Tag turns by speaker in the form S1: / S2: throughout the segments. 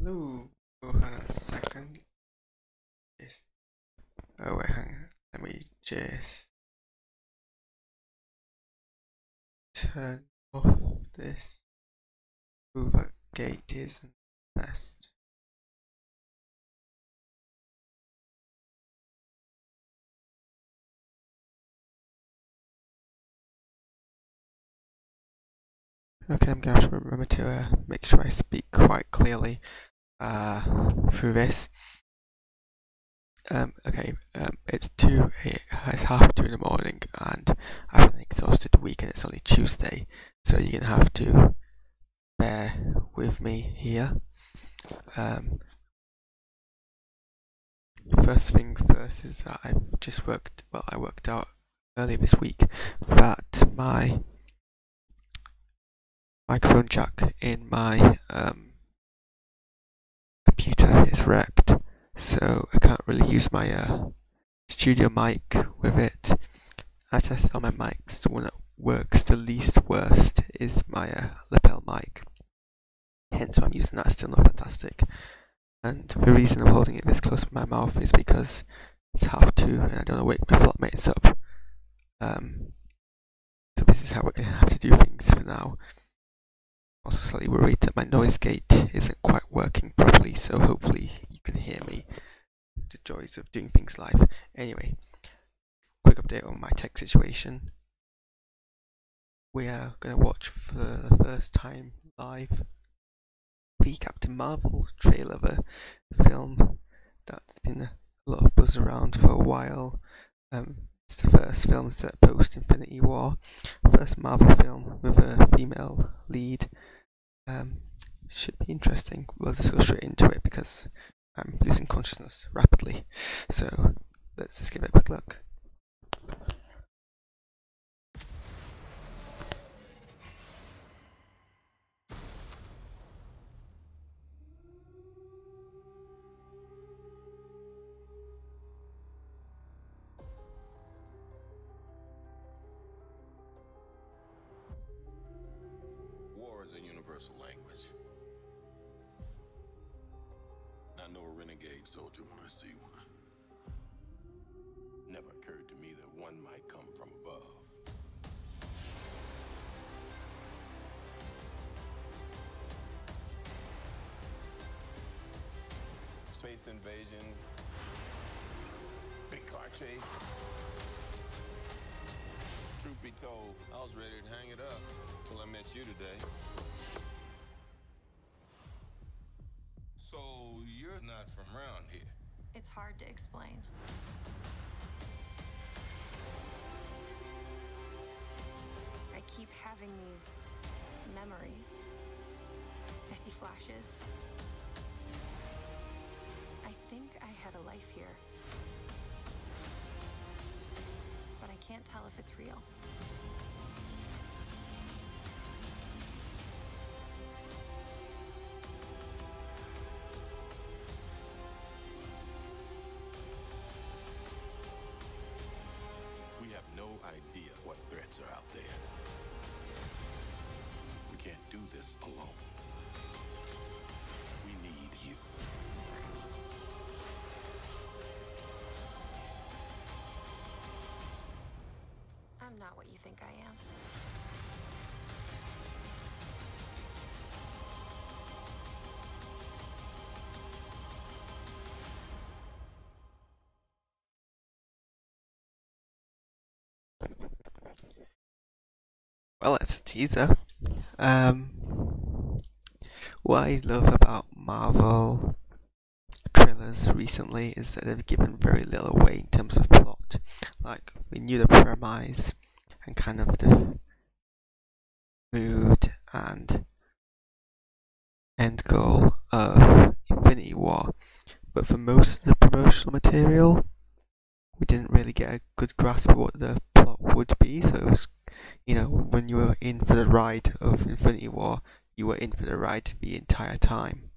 S1: Hello. Oh, hang on a second. Yes. Oh wait, hang on. Let me just turn off this. Ooh, that gate isn't best. Okay, I'm going to remember to make sure I speak quite clearly through this. It's 2:30 in the morning, and I've had an exhausted week, and it's only Tuesday, so you're gonna have to bear with me here. First thing first is that I worked out earlier this week that my microphone jack in my computer is wrecked, so I can't really use my studio mic with it. I tested all my mics. The one that works the least worst is my lapel mic. Hence why I'm using that. Still not fantastic. And the reason I'm holding it this close to my mouth is because it's 2:30 and I don't want to wake my flatmates up. So this is how we're going to have to do things for now. Also slightly worried that my noise gate isn't quite working properly, so hopefully you can hear me. The joys of doing things live. Anyway, quick update on my tech situation. We are going to watch for the first time live the Captain Marvel trailer, the film that's been a lot of buzz around for a while. It's the first film set post Infinity War, first Marvel film with a female lead. Should be interesting. We'll just go straight into it because I'm losing consciousness rapidly. So let's just give it a quick look.
S2: War is a universal language. I know a renegade soldier when I see one. Never occurred to me that one might come from above. Space invasion, big car chase. Truth be told, I was ready to hang it up till I met you today. So you're not from around here?
S3: It's hard to explain. I keep having these memories. I see flashes. I think I had a life here. But I can't tell if it's real.
S2: We have no idea what threats are out there. We can't do this alone. We need you.
S3: I'm not what you think I am.
S1: Well, it's a teaser. What I love about Marvel trailers recently is that they've given very little away in terms of plot. Like, we knew the premise and kind of the mood and end goal of Infinity War, but for most of the promotional material, we didn't really get a good grasp of what the plot would be. So it was, when you were in for the ride of Infinity War, you were in for the ride the entire time.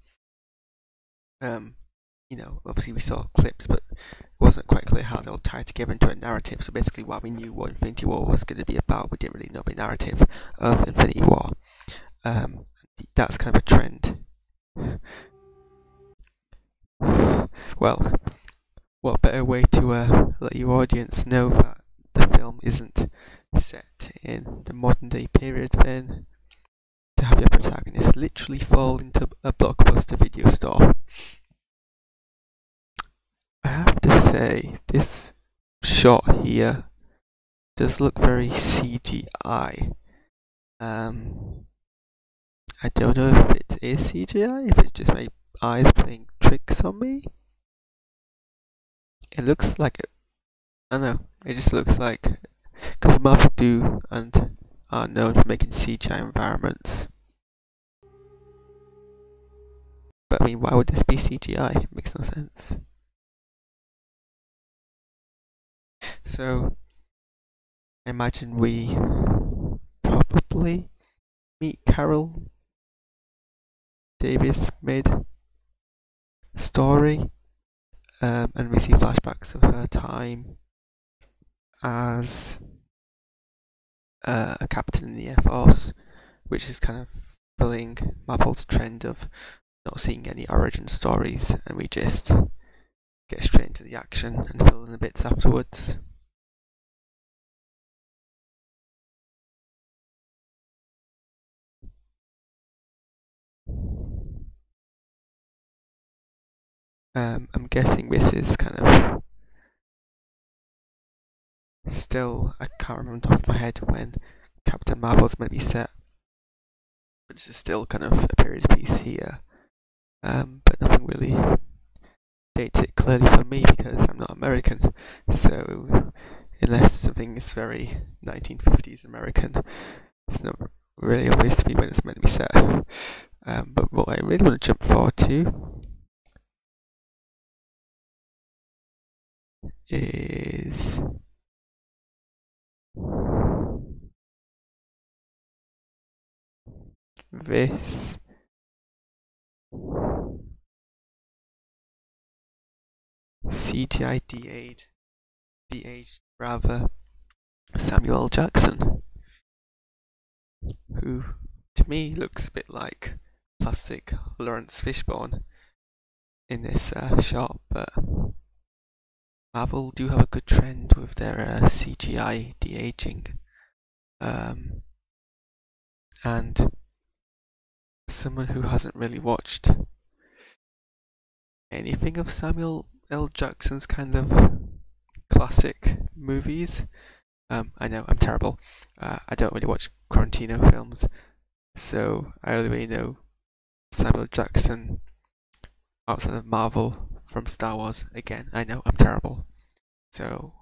S1: Obviously we saw clips, but it wasn't quite clear how they'll tie together into a narrative. So basically, while we knew what Infinity War was going to be about, we didn't really know the narrative of Infinity War. That's kind of a trend well, what better way to let your audience know that the film isn't set in the modern day period than to have your protagonist literally fall into a blockbuster video store. I have to say, this shot here does look very CGI. I don't know if it is CGI, if it's just my eyes playing tricks on me. It looks like it. I don't know. It just looks like, because Marvel do and are known for making CGI environments. But I mean, why would this be CGI? It makes no sense. So, I imagine we probably meet Carol Davis mid-story, and we see flashbacks of her time as a captain in the Air Force, which is kind of following Marvel's trend of not seeing any origin stories, and we just get straight into the action and fill in the bits afterwards. I'm guessing this is kind of still, I can't remember off my head when Captain Marvel's meant to be set, but this is still kind of a period piece here. But nothing really dates it clearly for me because I'm not American, so unless something is very 1950s American, it's not really obvious to me when it's meant to be set. But what I really want to jump forward to is this CGI de-aged rather Samuel L. Jackson, who to me looks a bit like plastic Lawrence Fishburne in this shot, but Marvel do have a good trend with their CGI de-aging, and someone who hasn't really watched anything of Samuel L. Jackson's kind of classic movies. I know, I'm terrible. I don't really watch Tarantino films, so I only really know Samuel Jackson outside of Marvel from Star Wars. Again, I know, I'm terrible. So,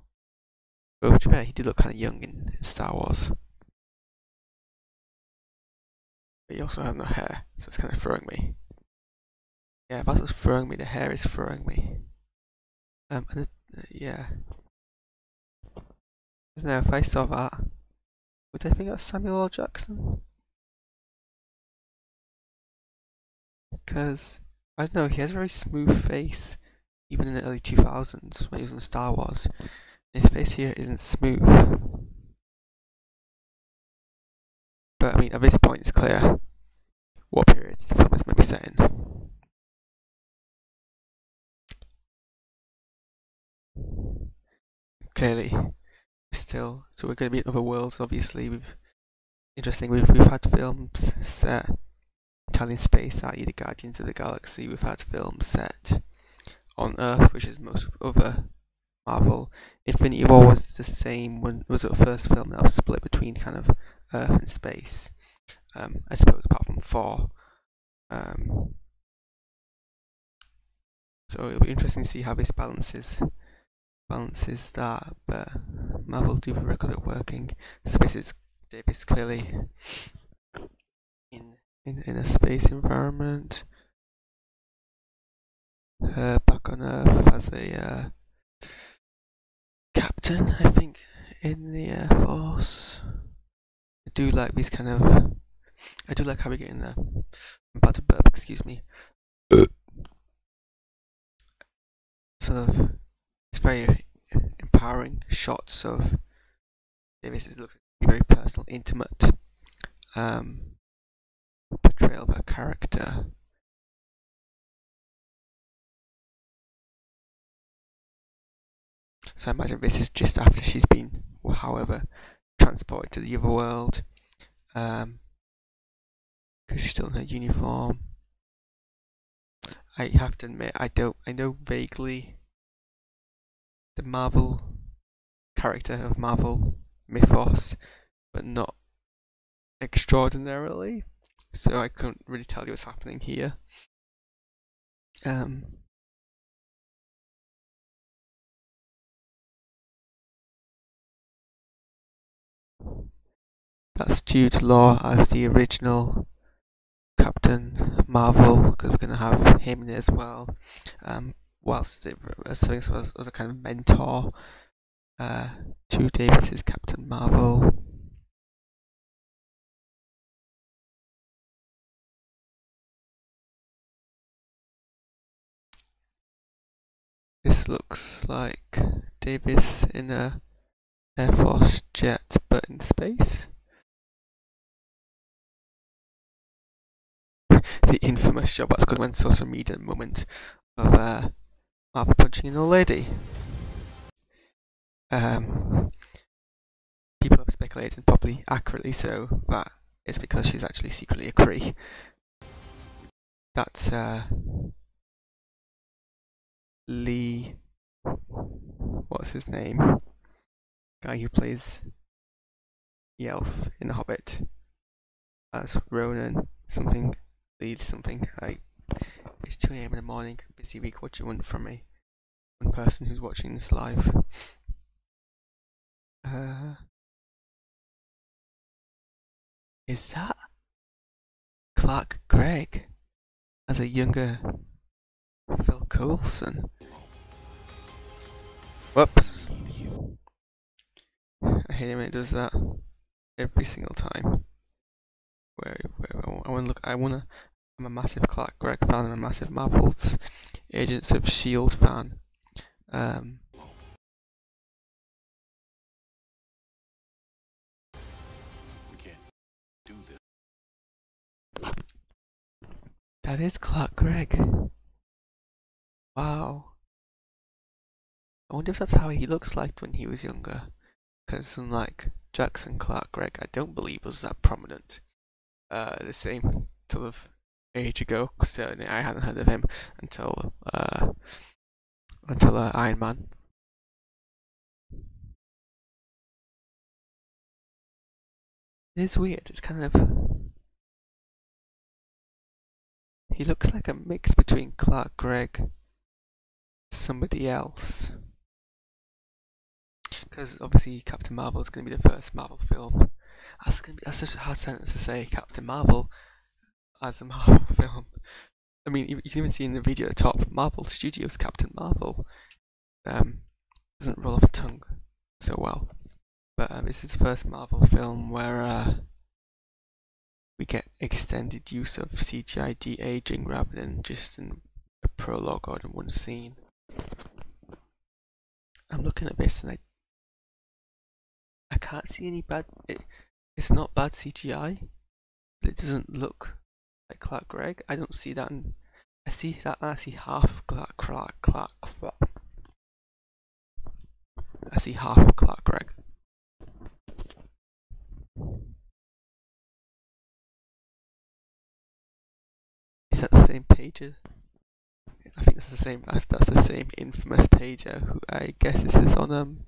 S1: but to be fair, he did look kind of young in Star Wars. But he also has no hair, so it's kind of throwing me. Yeah, that's what's throwing me, the hair is throwing me. Yeah. I don't know, if I saw that, would I think that's Samuel L. Jackson? Because, I don't know, he has a very smooth face, even in the early 2000s when he was in Star Wars. His face here isn't smooth. But, I mean, at this point it's clear what period the film is maybe set in. Clearly, still, so we're going to be in other worlds, obviously. We've had films set Italian space, i.e. the Guardians of the Galaxy. We've had films set on Earth, which is most other Marvel. Infinity War was the same when it was the first film that was split between kind of Earth and space. I suppose apart from Thor. So it'll be interesting to see how this balances that, but Marvel do have a record at working. Space Davis clearly in a space environment. Her back on Earth as a captain, I think, in the Air Force. I do like these kind of. I do like how we get in there. I'm about to burp, excuse me. Sort of, it's very empowering shots of Davis. Looks very personal, intimate portrayal of her character. So I imagine this is just after she's been, however, transported to the other world. Because she's still in her uniform. I have to admit, I know vaguely the Marvel character of Marvel mythos, but not extraordinarily. So I couldn't really tell you what's happening here. That's Jude Law as the original Captain Marvel, because we're going to have him in it as well. Whilst serving as a kind of mentor to Davis's Captain Marvel. This looks like Davis in a Air Force jet, but in space. The infamous shot that's going on social media moment of Marvel punching an old lady. People have speculated, and probably accurately so, that it's because she's actually secretly a Kree. That's Lee. What's his name? Guy who plays the elf in The Hobbit as Ronan something. Lee something. It's 2 AM in the morning. Busy week. What do you want from me? One person who's watching this live. Is that Clark Gregg as a younger Phil Coulson? Whoops. I hate it when it does that every single time. Where I want to look. I'm a massive Clark Gregg fan. I'm a massive Marvel's Agents of S.H.I.E.L.D. fan. That is Clark Gregg. Wow. I wonder if that's how he looks like when he was younger. Because unlike Jackson, Clark Gregg, I don't believe was that prominent. The same sort of age ago. Certainly, I hadn't heard of him until Iron Man. It is weird. It's kind of. He looks like a mix between Clark Gregg and somebody else. Because obviously Captain Marvel is going to be the first Marvel film. That's such a hard sentence to say, Captain Marvel as a Marvel film. I mean, you can even see in the video at the top, Marvel Studios Captain Marvel. Doesn't roll off the tongue so well. But this is the first Marvel film where we get extended use of CGI de-aging rather than just in a prologue or in one scene. I'm looking at this and I can't see any bad. It's not bad CGI, but it doesn't look like Clark Gregg. I don't see that. I see that. I see half of Clark. I see half of Clark Gregg. Is that the same page? I think that's the same. That's the same infamous pager. Who I guess this is on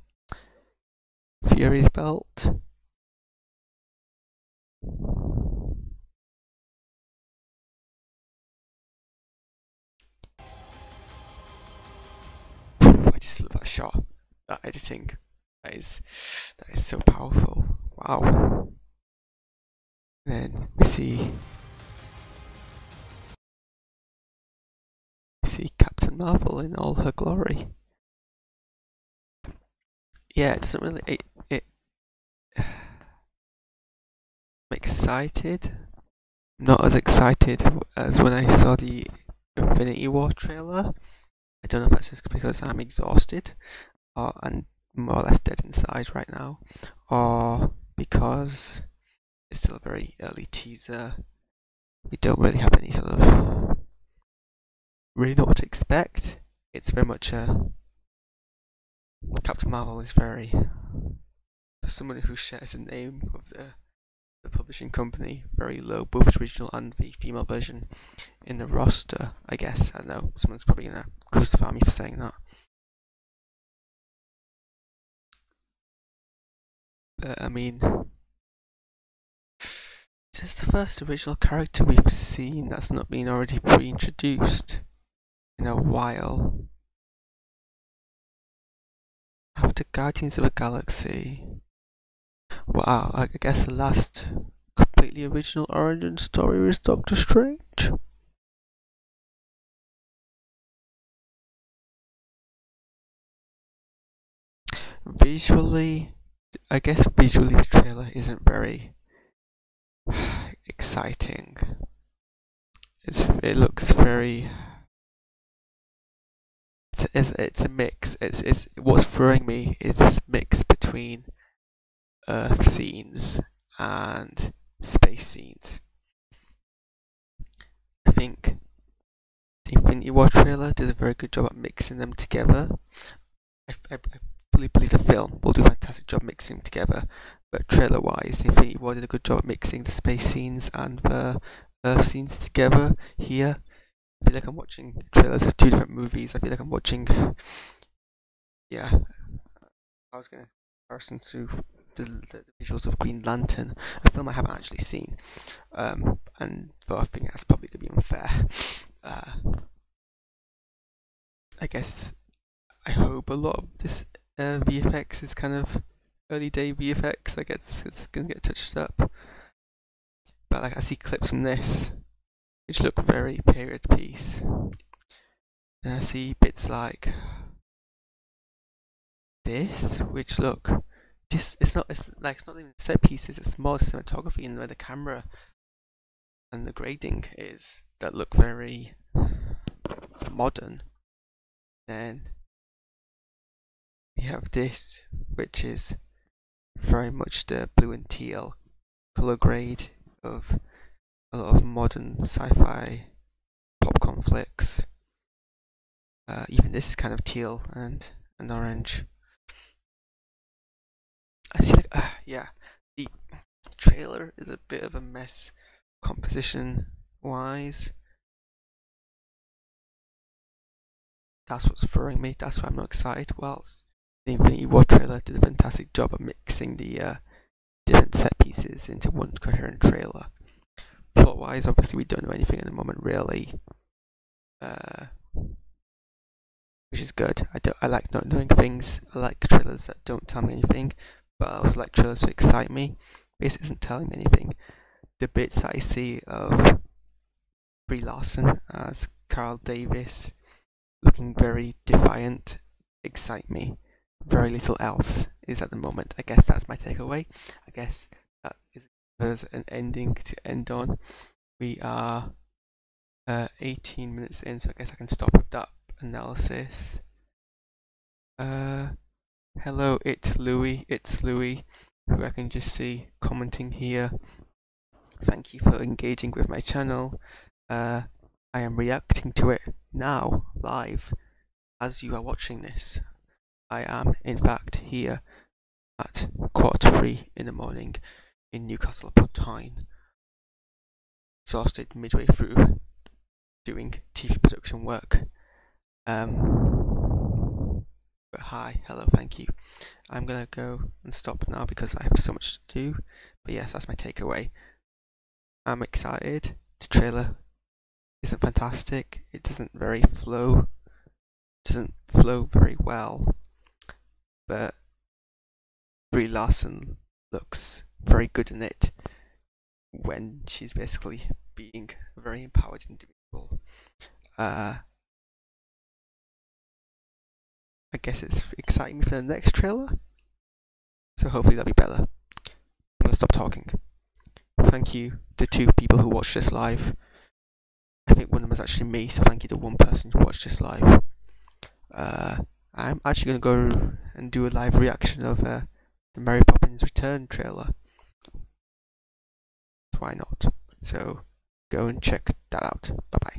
S1: Fury's belt. I just love that shot. That editing. That is so powerful. Wow. Then we see Captain Marvel in all her glory. Yeah, it doesn't really. I'm excited. I'm not as excited as when I saw the Infinity War trailer. I don't know if that's just because I'm exhausted and more or less dead inside right now, or because it's still a very early teaser. We don't really have any sort of really know what to expect. It's very much a Captain Marvel is very, for someone who shares the name of the publishing company, very low, both the original and the female version in the roster, I guess. I don't know, someone's probably gonna crucify me for saying that. But I mean, this is the first original character we've seen that's not been already pre-introduced in a while. After Guardians of the Galaxy, wow, I guess the last completely original origin story is Doctor Strange. Visually, I guess visually the trailer isn't very exciting. It looks very. It's a mix. It's what's throwing me is this mix between Earth scenes and space scenes. I think the Infinity War trailer did a very good job at mixing them together. I fully believe the film will do a fantastic job mixing them together, but trailer-wise, Infinity War did a good job at mixing the space scenes and the Earth scenes together. Here, I feel like I'm watching trailers of two different movies. I feel like I'm watching, yeah, I was going to comparison to the visuals of Green Lantern, a film I haven't actually seen, and though I think that's probably going to be unfair, I guess I hope a lot of this VFX is kind of early day VFX. I guess it's going to get touched up, but like I see clips from this which look very period piece, and I see bits like this which look just it's not even set pieces, it's more cinematography and where the camera and the grading is that look very modern. Then you have this which is very much the blue and teal colour grade of a lot of modern sci-fi popcorn flicks. Even this is kind of teal and orange. I see, like, yeah, the trailer is a bit of a mess composition-wise. That's what's throwing me. That's why I'm not excited. Whilst the Infinity War trailer did a fantastic job of mixing the different set pieces into one coherent trailer. Plot-wise, obviously, we don't know anything at the moment, really, which is good. I like not knowing things. I like trailers that don't tell me anything, but I also like trailers to excite me. This isn't telling me anything. The bits that I see of Brie Larson as Carol Davis looking very defiant excite me. Very little else is at the moment. I guess that's my takeaway. I guess that is there's an ending to end on. We are 18 minutes in, so I guess I can stop with that analysis. Hello, it's Louis, who I can just see commenting here. Thank you for engaging with my channel. I am reacting to it now, live, as you are watching this. I am, in fact, here at 3:15 in the morning in Newcastle upon Tyne, exhausted midway through doing TV production work. But hi, hello, thank you. I'm gonna go and stop now because I have so much to do. But yes, that's my takeaway. I'm excited. The trailer isn't fantastic. It doesn't flow very well. But Brie Larson looks very good in it when she's basically being a very empowered individual. I guess it's exciting me for the next trailer, so hopefully that'll be better. I'm gonna stop talking. Thank you to 2 people who watched this live. I think one of them was actually me, so thank you to 1 person who watched this live. I'm actually gonna go and do a live reaction of the Mary Poppins Return trailer. Why not? So go and check that out. Bye bye.